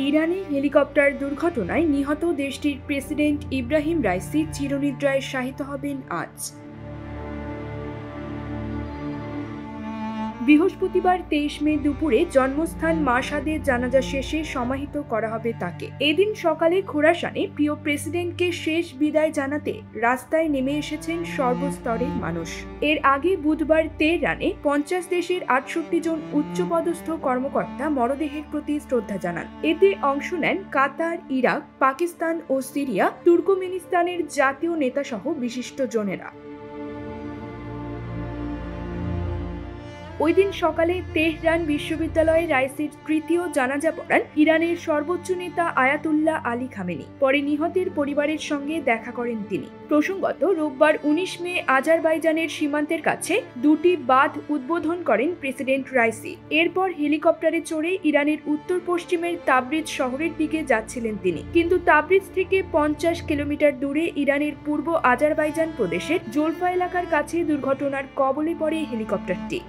ইরানে হেলিকপ্টার দুর্ঘটনায় নিহত দেশটির প্রেসিডেন্ট ইব্রাহিম রাইসি চিরনিদ্রায় শায়িত হবেন আজ। বৃহস্পতিবার 23 মে দুপুরে জন্মস্থান মাশহাদে জানাজা শেষে সমাহিত করা হবে তাকে। এদিন সকালে খোরাসানে প্রিয় প্রেসিডেন্টকে শেষ বিদায় জানাতে রাস্তায় নেমে এসেছেন সর্বস্তরের মানুষ। এর আগে বুধবার তেহরানে 50 দেশের 68 জন উচ্চপদস্থ কর্মকর্তা মরদেহের প্রতি শ্রদ্ধা জানান। এতে অংশ নেন কাতার, ইরাক, পাকিস্তান ও সিরিয়া, তুর্কমেনিস্তানের জাতীয় নেতাসহ বিশিষ্টজনেরা। ওই দিন সকালে তেহরান বিশ্ববিদ্যালয়ে রাইসির তৃতীয় জানাজা পড়ান ইরানের সর্বোচ্চ নেতা আয়াতুল্লাহ আলী খামেনি। পরে নিহতের পরিবারের সঙ্গে দেখা করেন তিনি। প্রসঙ্গত, রোববার 19 মে আজারবাইজানের সীমান্তের কাছে দুটি বাঁধ উদ্বোধন করেন প্রেসিডেন্ট রাইসি। এরপর হেলিকপ্টারে চড়ে ইরানের উত্তর পশ্চিমের তাবরিজ শহরের দিকে যাচ্ছিলেন তিনি। কিন্তু তাবরিজ থেকে 50 কিলোমিটার দূরে ইরানের পূর্ব আজারবাইজান প্রদেশের জোলফা এলাকার কাছে দুর্ঘটনার কবলে পড়ে হেলিকপ্টারটি।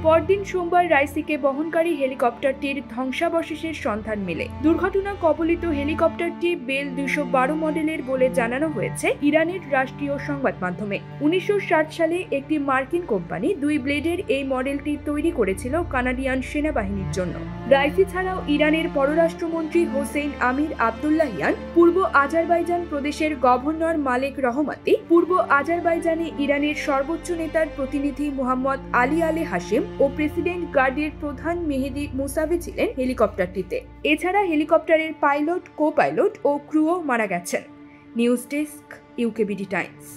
পরদিন সোমবার রাইসিকে বহনকারী হেলিকপ্টারটির ধ্বংসাবশেষের সন্ধান মেলে। দুর্ঘটনা কবলিত হেলিকপ্টারটি বেল 212 মডেলের বলে জানানো হয়েছে ইরানের রাষ্ট্রীয় সংবাদ মাধ্যমে। 1960 সালে একটি মার্কিন কোম্পানি 2 ব্লেডের এই মডেলটি তৈরি করেছিল কানাডিয়ান সেনাবাহিনীর জন্য। রাইসি ছাড়াও ইরানের পররাষ্ট্রমন্ত্রী হোসেইন আমির আবদুল্লাহিয়ান, পূর্ব আজারবাইজান প্রদেশের গভর্নর মালেক রহমাতি, পূর্ব আজারবাইজানে ইরানের সর্বোচ্চ নেতার প্রতিনিধি মুহাম্মদ আলী আলে হাশেম ও প্রেসিডেন্ট গার্ডের প্রধান মেহেদি মুসাভি ছিলেন হেলিকপ্টারটিতে। এছাড়া হেলিকপ্টারের পাইলট, কো পাইলট ও ক্রুও মারা গেছেন। News desk, UKBD Times.